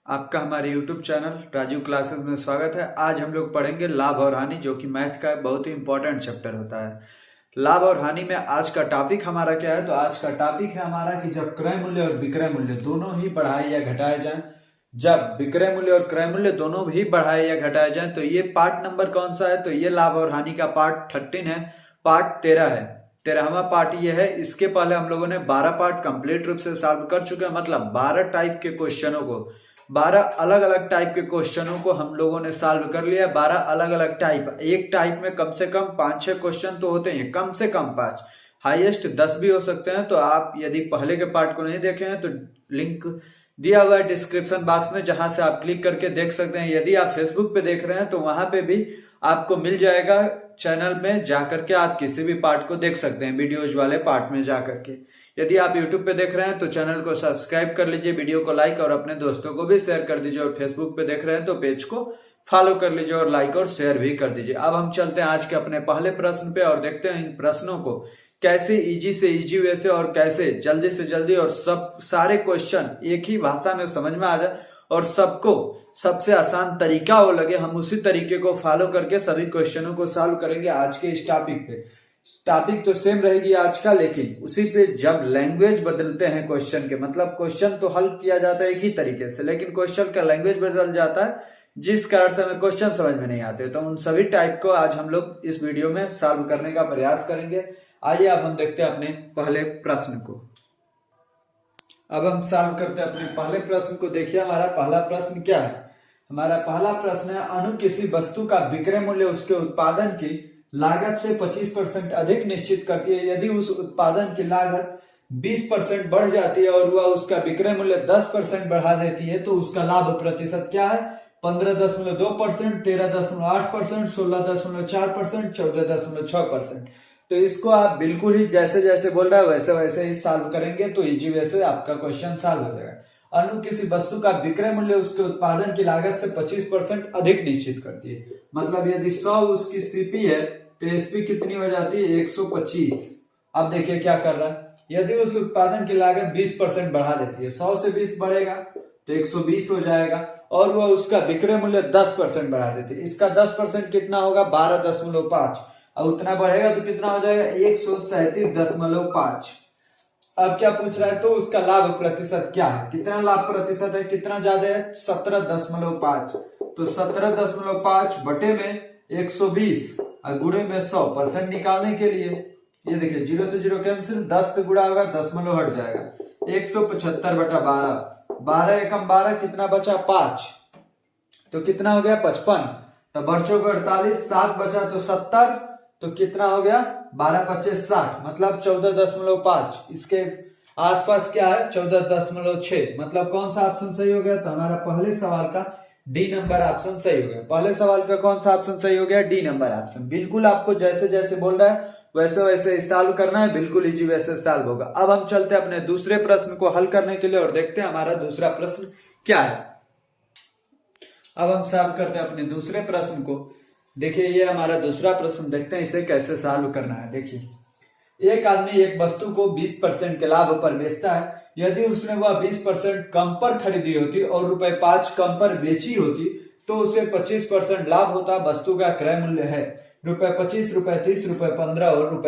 आपका हमारे YouTube channel Rajiv classes में स्वागत है। आज हम लोग पढ़ेंगे लाभ और हानि, जो कि मैथ का बहुत ही इंपॉर्टेंट चैप्टर होता है। लाभ और हानि में आज का टॉपिक हमारा क्या है? तो आज का टॉपिक है हमारा कि जब क्रय मूल्य और विक्रय मूल्य दोनों ही बढ़ाए या घटाए जाएं, जब विक्रय मूल्य और क्रय मूल्य दोनों भी बढ़ाए या घटाए जाएं, तो ये पार्ट नंबर कौन सा है? तो ये लाभ और हानि का पार्ट 13 है, पार्ट 13 है। 13वां पार्ट ये है। इसके पहले हम लोगों ने 12 पार्ट कंप्लीट रूप से सॉल्व कर चुके हैं, मतलब 12 टाइप के क्वेश्चनों को, 12 अलग अलग टाइप के क्वेश्चनों को हम लोगों ने सॉल्व कर लिया। 12 अलग अलग टाइप, एक टाइप में कम से कम 5-6 क्वेश्चन तो होते हैं, कम से कम 5, हाईएस्ट 10 भी हो सकते हैं। तो आप यदि पहले के पार्ट को नहीं देखे हैं तो लिंक दिया हुआ है डिस्क्रिप्शन बॉक्स में, जहां से आप क्लिक करके देख सकते हैं। यदि आप फेसबुक पे देख रहे हैं तो वहां पे भी आपको मिल जाएगा, चैनल में जाकर के आप किसी भी पार्ट को देख सकते हैं, वीडियोज वाले पार्ट में जाकर के। यदि आप YouTube पे देख रहे हैं तो चैनल को सब्सक्राइब कर लीजिए, वीडियो को लाइक और अपने दोस्तों को भी शेयर कर दीजिए, और फेसबुक पे देख रहे हैं तो पेज को फॉलो कर लीजिए और लाइक और शेयर भी कर दीजिए। अब हम चलते हैं आज के अपने पहले प्रश्न पे और देखते हैं इन प्रश्नों को कैसे इजी से इजी वे से और कैसे जल्दी से जल्दी और सब सारे क्वेश्चन एक ही भाषा में समझ में आ जाए और सबको सबसे आसान तरीका वो लगे, हम उसी तरीके को फॉलो करके सभी क्वेश्चनों को सॉल्व करेंगे आज के इस टॉपिक पे। टॉपिक तो सेम रहेगी आज का, लेकिन उसी पे जब लैंग्वेज बदलते हैं क्वेश्चन के, मतलब क्वेश्चन तो हल किया जाता है एक ही तरीके से, लेकिन क्वेश्चन का लैंग्वेज बदल जाता है, जिस कारण से हमें क्वेश्चन समझ में नहीं आते। तो उन सभी टाइप को आज हम लोग इस वीडियो में सॉल्व करने का प्रयास करेंगे। आइए अब हम देखते हैं अपने पहले प्रश्न को। अब हम सॉल्व करते हैं अपने पहले प्रश्न को। देखिए हमारा पहला प्रश्न क्या है। हमारा पहला प्रश्न है, अनु किसी वस्तु का विक्रय मूल्य उसके उत्पादन की लागत से 25% अधिक निश्चित करती है। यदि उस उत्पादन की लागत 20% बढ़ जाती है और वह उसका विक्रय मूल्य 10% बढ़ा देती है, तो उसका लाभ प्रतिशत क्या है? 15.2%, 13.8%, 16.4%, 14.6%। तो इसको आप बिल्कुल ही जैसे जैसे बोल रहा है वैसे वैसे ही सॉल्व करेंगे तो इजी वे से आपका क्वेश्चन सॉल्व हो जाएगा। अनु किसी वस्तु का विक्रय मूल्य उसके उत्पादन की लागत से 25% अधिक निश्चित करती है। मतलब यदि 100 उसकी सीपी है तो एसपी कितनी हो जाती है? 125। अब देखिए क्या कर रहा है, यदि उस उत्पादन की लागत 20% बढ़ा देती है, 100 से 20 बढ़ेगा तो 120 हो जाएगा, और वह उसका विक्रय मूल्य 10% बढ़ा देती है। इसका 10% कितना होगा? 12.5, और उतना बढ़ेगा तो कितना हो जाएगा? 137.5। अब क्या पूछ रहा है? तो उसका लाभ प्रतिशत क्या है? कितना लाभ प्रतिशत है? कितना ज्यादा है? 17.5। तो 17.5 बटे में 120 और गुणे में 100% निकालने के लिए ये देखिए 0 से 0 कैंसिल, 10 से गुणा होगा, दशमलव हट जाएगा। 175/12, 12 एकम 12, कितना बचा? 5। तो कितना हो गया? 55। तो बच्चों को 48, 7 बचा तो 70, तो कितना हो गया? 12×5 = 60, मतलब 14.5। इसके आसपास क्या है? 14.6। मतलब कौन सा ऑप्शन सही हो गया? तो हमारा पहले सवाल का डी नंबर ऑप्शन सही हो गया। पहले सवाल का कौन सा ऑप्शन सही हो गया? D number option. बिल्कुल आपको जैसे जैसे बोल रहा है वैसे वैसे सॉल्व करना है, बिल्कुल इजी वैसे सॉल्व होगा। अब हम चलते हैं अपने दूसरे प्रश्न को हल करने के लिए और देखते हैं हमारा दूसरा प्रश्न क्या है। अब हम सॉल्व करते हैं अपने दूसरे प्रश्न को। देखिए ये हमारा दूसरा प्रश्न, देखते हैं इसे कैसे सॉल्व करना है। देखिए एक आदमी एक वस्तु को 20% के लाभ पर बेचता है। यदि उसने वह 20% कम पर खरीदी होती और ₹5 कम पर बेची होती तो उसे 25% लाभ होता। वस्तु का क्रय मूल्य है ₹25, ₹30, ₹15 और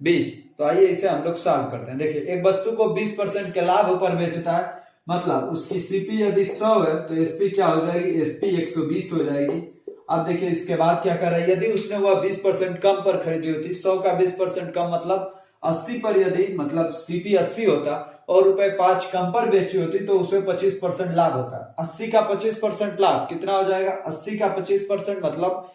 ₹20। तो आइए इसे हम लोग सॉल्व करते हैं। देखिए एक वस्तु को 20% के लाभ पर बेचता है, मतलब उसकी सीपी यदि 100 है तो एसपी क्या हो जाएगी? एसपी 120 हो जाएगी। अब देखिए इसके बाद क्या कर रहा है, यदि उसने वह 20% कम पर खरीदी होती, 100 का 20% कम मतलब 80 पर, यदि मतलब सीपी 80 होता और ₹5 कम पर बेची होती तो उसे 25% लाभ होता। 80 का 25% लाभ कितना हो जाएगा? 80 का 25% मतलब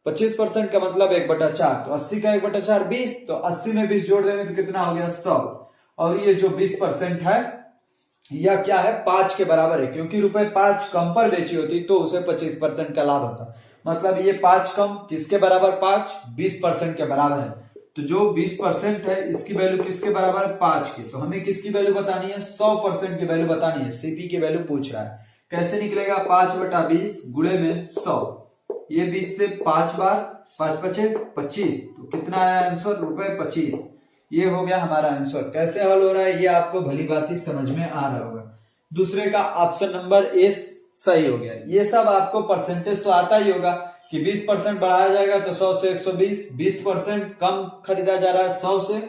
25% का मतलब 1/4। तो 80 का 1/4 20, तो 80 में 20 जोड़ देंगे तो कितना हो गया? 100। और ये जो 20% है यह क्या है? 5 के बराबर है, क्योंकि ₹5 कम पर बेची होती तो उसे 25% का लाभ होता। मतलब ये 5 कम किसके बराबर? 5 20% के बराबर है। तो जो 20% है इसकी वैल्यू किसके बराबर है? 5 की। तो हमें किसकी वैल्यू बतानी है? 100% की वैल्यू बतानी है। सीपी की वैल्यू पूछ रहा है, कैसे निकलेगा? 5/20 गुणे में 100। ये 20 से 5 बार, 5×5 = 25, तो कितना आया आंसर? ₹25। ये हो गया हमारा आंसर। कैसे हल हो रहा है ये आपको भली भांति समझ में आ रहा होगा। दूसरे का ऑप्शन नंबर ए सही हो गया। ये सब आपको परसेंटेज तो आता ही होगा कि 20% बढ़ाया जाएगा तो 100 से 120, 20% कम खरीदा जा रहा है 100 से,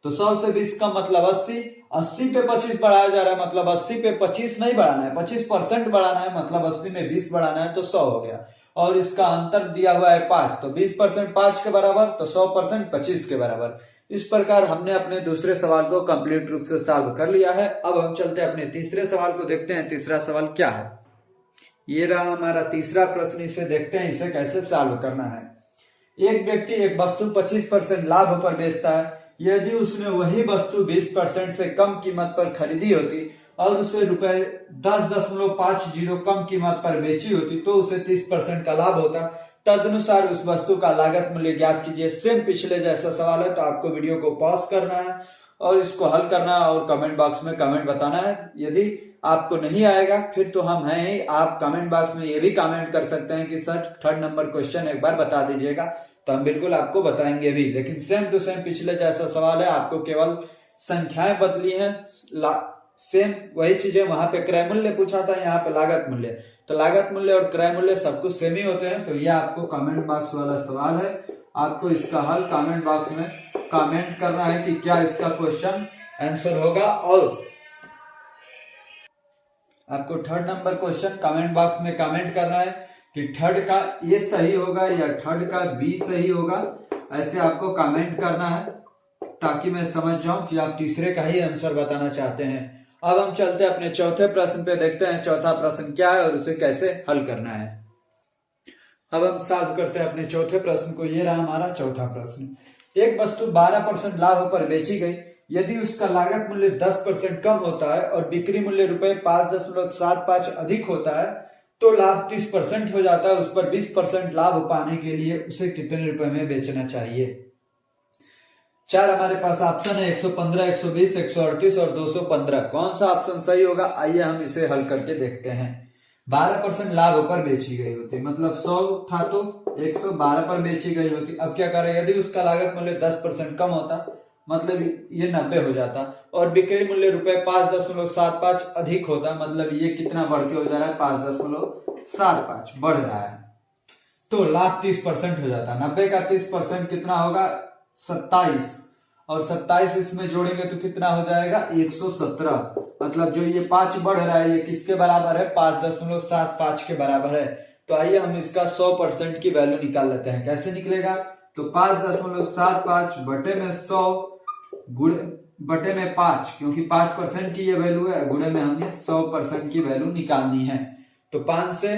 तो 100 से 20 कम मतलब 80, 80 पे 25 बढ़ाया जा रहा है मतलब 80 पे 25 नहीं बढ़ाना है, 25% बढ़ाना है मतलब 80 में 20 बढ़ाना है तो 100 हो गया। और इसका अंतर दिया हुआ है 5, तो 20% 5 के बराबर तो 100% 25 के बराबर। इस प्रकार हमने अपने दूसरे सवाल को कंप्लीट रूप से सॉल्व कर लिया है। अब हम चलते हैं अपने तीसरे सवाल को देखते हैं। तीसरा सवाल क्या है, ये रहा हमारा तीसरा प्रश्न। इसे देखते हैं इसे कैसे सॉल्व करना है। एक व्यक्ति एक वस्तु 25% लाभ पर बेचता है। यदि उसने वही वस्तु 20% से कम कीमत पर खरीदी होती और उसे रुपए 10.50 कम कीमत पर बेची होती तो उसे 30% का लाभ होता। तदनुसार उस वस्तु का लागत मूल्य ज्ञात कीजिए। सेम पिछले जैसा सवाल है, तो आपको वीडियो को पॉज करना है और इसको हल करना है और कमेंट बॉक्स में कमेंट बताना है। यदि आपको नहीं आएगा फिर तो हम हैं ही, आप कमेंट बॉक्स में ये भी कमेंट कर सकते हैं कि सर 3rd नंबर क्वेश्चन एक बार बता दीजिएगा, तो हम बिल्कुल आपको बताएंगे भी। लेकिन सेम टू सेम पिछले जैसा सवाल है, आपको केवल संख्याएं बदली हैं, सेम वही चीजें। वहां पे क्रय मूल्य पूछा था, यहाँ पे लागत मूल्य, तो लागत मूल्य और क्रय मूल्य सब कुछ सेम ही होते हैं। तो ये आपको कमेंट बॉक्स वाला सवाल है, आपको इसका हल कमेंट बॉक्स में कमेंट करना है कि क्या इसका क्वेश्चन आंसर होगा। और आपको 3rd number question comment box में कमेंट करना है कि 3rd का ए सही होगा या 3rd का बी सही होगा, ऐसे आपको कमेंट करना है ताकि मैं समझ जाऊं कि आप तीसरे का ही आंसर बताना चाहते हैं। अब हम चलते हैं अपने चौथे प्रश्न पे, देखते हैं चौथा प्रश्न क्या है और उसे कैसे हल करना है। अब हम सॉल्व करते हैं अपने चौथे प्रश्न को। ये रहा हमारा चौथा प्रश्न। एक वस्तु 12% लाभ पर बेची गई। यदि उसका लागत मूल्य 10% कम होता है और बिक्री मूल्य रुपए 5.75 अधिक होता है तो लाभ 30% हो जाता है। उस पर 20% लाभ पाने के लिए उसे कितने रुपए में बेचना चाहिए। 4 हमारे पास ऑप्शन है, 115, 120, 138 और 215। कौन सा ऑप्शन सही होगा, आइए हम इसे हल करके देखते हैं। 12% लाभ पर बेची गई होती, मतलब 100 था तो 112 पर बेची गई होती। अब क्या करें, यदि उसका लागत मूल्य 10% कम होता मतलब ये 90 हो जाता और बिक्री मूल्य रुपए 5.75 अधिक होता, मतलब ये कितना बढ़ के हो जा रहा है, 5.75 बढ़ रहा है, तो लाभ 30% हो जाता। 90 का 30% कितना होगा, 27, और 27 इसमें जोड़ेंगे तो कितना हो जाएगा, 117। मतलब जो ये 5 बढ़ रहा है ये किसके बराबर है, 5.75 के बराबर है। तो आइए हम इसका 100% की वैल्यू निकाल लेते हैं। कैसे निकलेगा, तो 5.75 बटे में 100 गुणे बटे में 5, क्योंकि 5% की ये वैल्यू है, गुणे में हमें 100% की वैल्यू निकालनी है। तो 5 से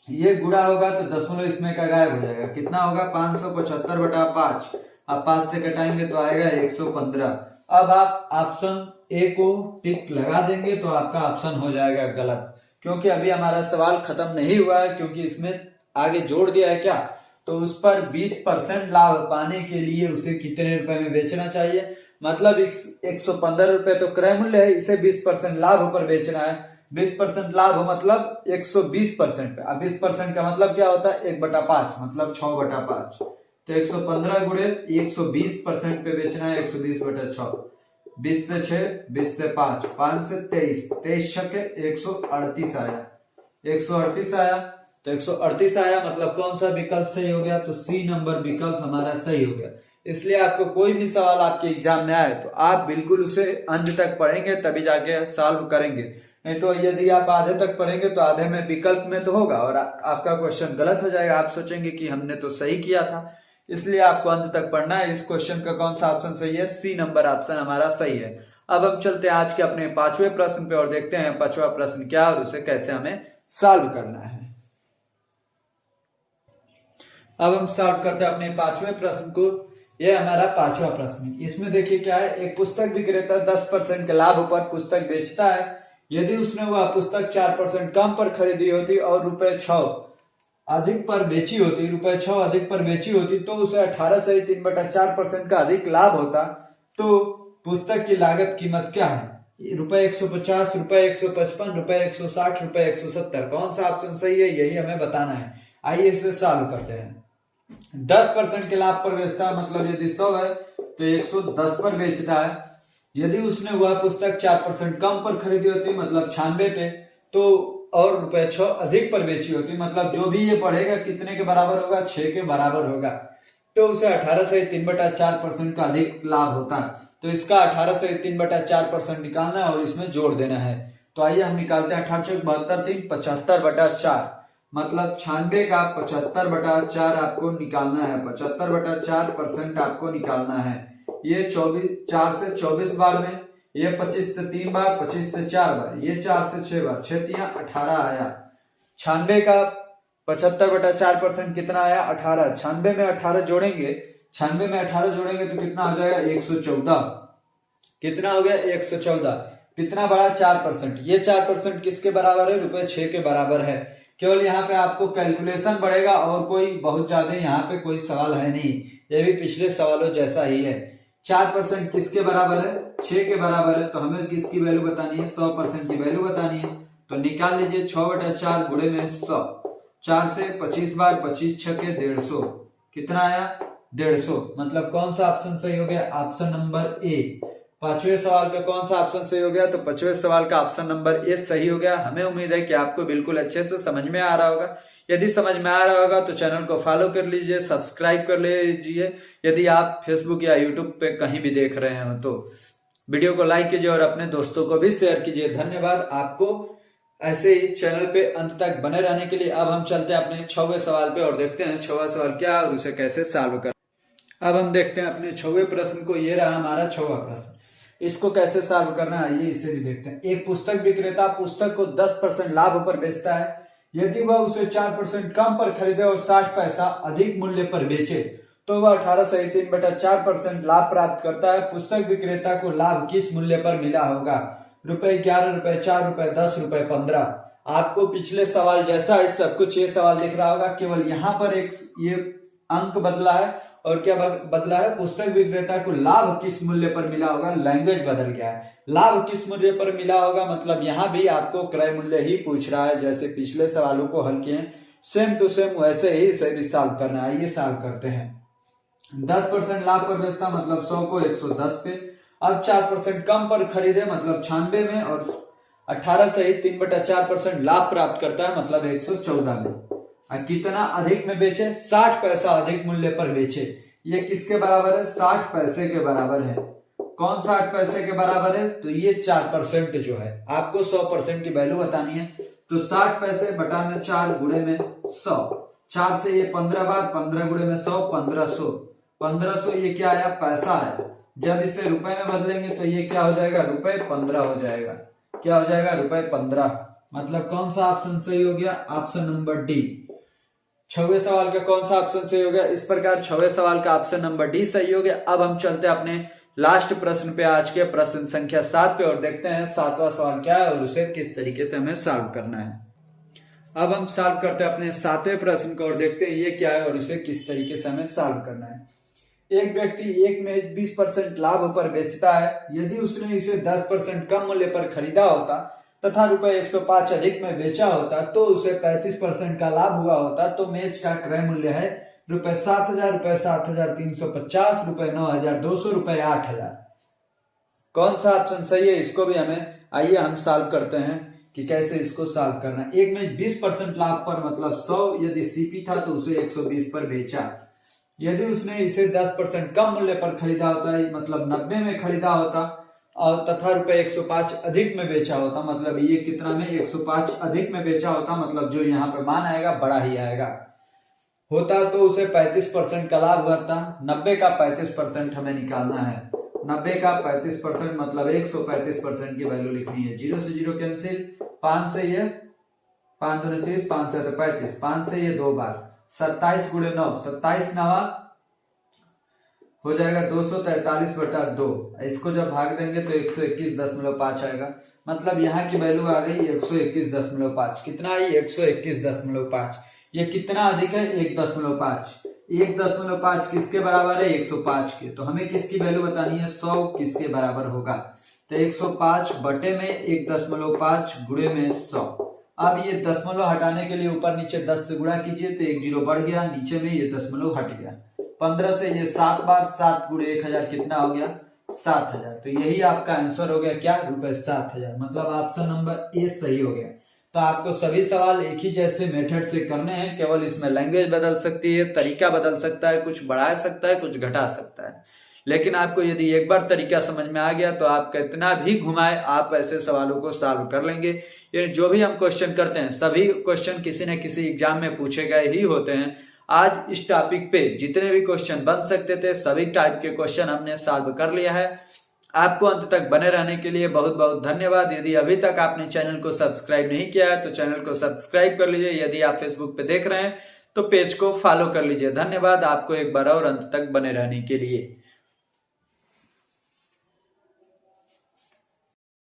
ये गुणा होगा तो दशमलव इसमें का गायब हो जाएगा, कितना होगा 575 बटा 5। अब 5 से कटाएंगे तो आएगा 115। अब आप ऑप्शन ए को टिक लगा देंगे तो आपका ऑप्शन हो जाएगा गलत, क्योंकि अभी हमारा सवाल खत्म नहीं हुआ है, क्योंकि इसमें आगे जोड़ दिया है क्या, तो उस पर 20% लाभ पाने के लिए उसे कितने रुपए में बेचना चाहिए। मतलब 115 रुपए तो क्रय मूल्य है, इसे 20% लाभ पर बेचना है। 20% लाभ मतलब 120%। अब 20% का मतलब क्या होता है, 1/5 मतलब 6/5। तो 115 गुणे 120% पे बेचना है, 120/6, 20 से 6, 20 से 5, 5 से 23, 23 छक्के 138 आया, 138 आया। तो 138 आया, मतलब कौन सा विकल्प सही हो गया, तो सी नंबर विकल्प हमारा सही हो गया। इसलिए आपको कोई भी सवाल आपके एग्जाम में आए तो आप बिल्कुल उसे अंत तक पढ़ेंगे तभी जाके सॉल्व करेंगे, नहीं तो यदि आप आधे तक पढ़ेंगे तो आधे में विकल्प में तो होगा और आपका क्वेश्चन गलत हो जाएगा। आप सोचेंगे कि हमने तो सही किया था, इसलिए आपको अंत तक पढ़ना है। इस क्वेश्चन का कौन सा ऑप्शन सही है, सी नंबर ऑप्शन हमारा सही है। अब हम चलते हैं आज के अपने 5वें प्रश्न पे और देखते हैं 5वां प्रश्न क्या और उसे कैसे हमें सॉल्व करना है। अब हम सॉल्व करते हैं अपने 5वें प्रश्न को। यह हमारा 5वां प्रश्न। इसमें देखिए क्या है, एक पुस्तक विक्रेता 10% के लाभ पर पुस्तक बेचता है। यदि उसने वह पुस्तक 4% कम पर खरीदी होती और रुपए 6 अधिक पर बेची होती, रुपए 6 अधिक पर बेची होती तो उसे 18 से 3/4% का अधिक लाभ होता। तो पुस्तक की लागत कीमत क्या है, रुपए 150, रुपए 155, रुपए 160, रुपए 170। कौन सा ऑप्शन सही है यही हमें बताना है। आइए इसे सॉल्व करते हैं। 10% के लाभ पर बेचता है, मतलब यदि 100 है तो 110 पर बेचता है। यदि उसने वह पुस्तक 4% कम पर खरीदी होती, मतलब 96 पे, तो और रुपए 6 अधिक पर बेची होती, मतलब जो भी ये पढ़ेगा कितने के बराबर होगा, 6 के बराबर होगा, तो उसे 18 से 3/4% का अधिक लाभ होता है। तो इसका 18 से 3/4% निकालना है और इसमें जोड़ देना है। तो आइए हम निकालते हैं। 18 72 3 75/4, मतलब 96 का 75/4 आपको निकालना है। 75/4% आपको निकालना है। ये 4 से 24 बार में, ये 25 से 3 बार, 25 से 4 बार, ये 4 से 6 बार, 6 तिया 18 आया। 96 का 75/4% कितना आया, 18। 96 में 18 जोड़ेंगे, 96 में 18 जोड़ेंगे तो कितना हो जाएगा, 114। कितना हो गया, 114। कितना बढ़ा, 4%। ये 4% किसके बराबर है, रुपए 6 के बराबर है। केवल यहाँ पे आपको कैलकुलेशन बढ़ेगा और कोई बहुत ज्यादा यहाँ पे कोई सवाल है नहीं, ये भी पिछले सवालों जैसा ही है। 4% किसके बराबर है, 6 के बराबर है। तो हमें किसकी वैल्यू बतानी है, 100% की वैल्यू बतानी है। तो निकाल लीजिए 6/4 गुणे में 100। 4 से 25 बार, 25 छके 150। कितना आया, 150। मतलब कौन सा ऑप्शन सही हो गया, ऑप्शन नंबर ए। पांचवें सवाल का कौन सा ऑप्शन सही हो गया, तो पांचवें सवाल का ऑप्शन नंबर ए सही हो गया। हमें उम्मीद है कि आपको बिल्कुल अच्छे से समझ में आ रहा होगा। यदि समझ में आ रहा होगा तो चैनल को फॉलो कर लीजिए, सब्सक्राइब कर लीजिए। यदि आप फेसबुक या यूट्यूब पे कहीं भी देख रहे हो तो वीडियो को लाइक कीजिए और अपने दोस्तों को भी शेयर कीजिए। धन्यवाद आपको ऐसे ही चैनल पे अंत तक बने रहने के लिए। अब हम चलते हैं अपने 6वें सवाल पे और देखते हैं 6वां सवाल क्या है और उसे कैसे सॉल्व कर। अब हम देखते हैं अपने 6वें प्रश्न को। ये रहा हमारा 6वां प्रश्न, इसको कैसे सॉल्व करना है आइए इसे भी देखते हैं। एक पुस्तक विक्रेता पुस्तक को 10% लाभ पर बेचता है। यदि वह उसे 4% कम पर खरीदे और 60 पैसा अधिक मूल्य पर बेचे तो वह 18 से 3/4% लाभ प्राप्त करता है। पुस्तक विक्रेता को लाभ किस मूल्य पर मिला होगा, रुपए 11, रुपए 4, रुपए 10, रुपए 15। आपको पिछले सवाल जैसा ही सब कुछ ये सवाल दिख रहा होगा, केवल यहाँ पर एक ये अंक बदला है और क्या बदला है, पुस्तक विक्रेता को लाभ किस मूल्य पर मिला होगा, लैंग्वेज बदल गया है। लाभ किस मूल्य पर मिला होगा मतलब यहाँ भी आपको क्रय मूल्य ही पूछ रहा है, जैसे पिछले सवालों को हल किए सेम टू सेम वैसे ही इसे भी सॉल्व करना है। आइए सॉल्व करते हैं। 10% लाभ पर बेचता मतलब 100 को 110 पे। अब 4% कम पर खरीदे मतलब 96 में और 18 से 3/4% लाभ प्राप्त करता है मतलब 114 में। कितना अधिक में बेचे, 60 पैसा अधिक मूल्य पर बेचे। ये किसके बराबर है, 60 पैसे के बराबर है। कौन 60 पैसे के बराबर है, तो ये 4% जो है। आपको 100% की वैल्यू बतानी है तो 60 पैसे बटाने 4 गुणे में 100। 4 से ये 15 बार, 15 गुणे में 100, 1500। 1500 ये क्या आया, पैसा आया। जब इसे रुपए में बदलेंगे तो ये क्या हो जाएगा, रुपए 15 हो जाएगा। क्या हो जाएगा, रुपए 15। मतलब कौन सा ऑप्शन सही हो गया, ऑप्शन नंबर डी। 6वें सवाल का कौन सा ऑप्शन सही हो गया, इस प्रकार 6वें सवाल का ऑप्शन नंबर डी सही हो गया। अब हम चलते हैं अपने लास्ट प्रश्न पे, आज के प्रश्न संख्या 7 पे और देखते हैं 7वां सवाल क्या है और उसे किस तरीके से हमें सॉल्व करना है। अब हम सॉल्व करते हैं अपने 7वें प्रश्न को और देखते हैं ये क्या है और इसे किस तरीके से हमें सॉल्व करना है। एक व्यक्ति एक मेज 20% लाभ पर बेचता है। यदि उसने इसे 10% कम मूल्य पर खरीदा होता तथा रुपए 105 अधिक में बेचा होता तो उसे 35% का लाभ हुआ होता। तो मेज का क्रय मूल्य है रुपए 7,000, रुपए 7,350, रुपए 9,200, रुपए 8,000। कौन सा ऑप्शन सही है, इसको भी हमें आइए हम सॉल्व करते हैं कि कैसे इसको सॉल्व करना है। एक में 20% लाभ पर मतलब 100 यदि सीपी था तो उसे 120 पर बेचा। यदि उसने इसे 10% कम मूल्य पर खरीदा होता है मतलब 90 में खरीदा होता और तथा रुपए 105 अधिक में बेचा होता, मतलब ये कितना में 105 अधिक में बेचा होता, मतलब जो यहाँ पे मान आएगा बड़ा ही आएगा होता, तो उसे 35% का लाभ हुआ था। 90 का 35% हमें निकालना है। 90 का 35% मतलब 135% की वैल्यू लिखनी है। 0 से 0 कैंसिल, 5 से ये 5 दूनी 30, 5 से 35, 5 से ये 2 बार, 27 गुणे 9, 27 नवा हो जाएगा 243/2। इसको जब भाग देंगे तो 121.5 आएगा। मतलब यहाँ की वैल्यू आ गई 121.5। कितना आई, 121.5। ये कितना अधिक है, 1.5। 1.5 किसके बराबर है, 105 के। तो हमें किसकी वैल्यू बतानी है, 100 किसके बराबर होगा। तो 105 बटे में 1.5 गुणे में 100। अब ये दशमलव हटाने के लिए ऊपर नीचे 10 से गुणा कीजिए तो 1 0 बढ़ गया, नीचे में ये दशमलव हट गया। 15 से ये 7 बार, 7 गुणे 1000 कितना हो गया, 7000। तो यही आपका आंसर हो गया क्या, रुपए 7000। मतलब ऑप्शन नंबर ए सही हो गया। तो आपको सभी सवाल एक ही जैसे मेथड से करने हैं, केवल इसमें लैंग्वेज बदल सकती है, तरीका बदल सकता है, कुछ बढ़ा सकता है, कुछ घटा सकता है। लेकिन आपको यदि एक बार तरीका समझ में आ गया तो आप कितना भी घुमाए आप ऐसे सवालों को सॉल्व कर लेंगे। ये जो भी हम क्वेश्चन करते हैं सभी क्वेश्चन किसी न किसी एग्जाम में पूछे गए ही होते हैं। आज इस टॉपिक पे जितने भी क्वेश्चन बन सकते थे सभी टाइप के क्वेश्चन हमने सॉल्व कर लिया है। आपको अंत तक बने रहने के लिए बहुत बहुत धन्यवाद। यदि अभी तक आपने चैनल को सब्सक्राइब नहीं किया है तो चैनल को सब्सक्राइब कर लीजिए। यदि आप फेसबुक पे देख रहे हैं तो पेज को फॉलो कर लीजिए। धन्यवाद आपको एक बार और अंत तक बने रहने के लिए।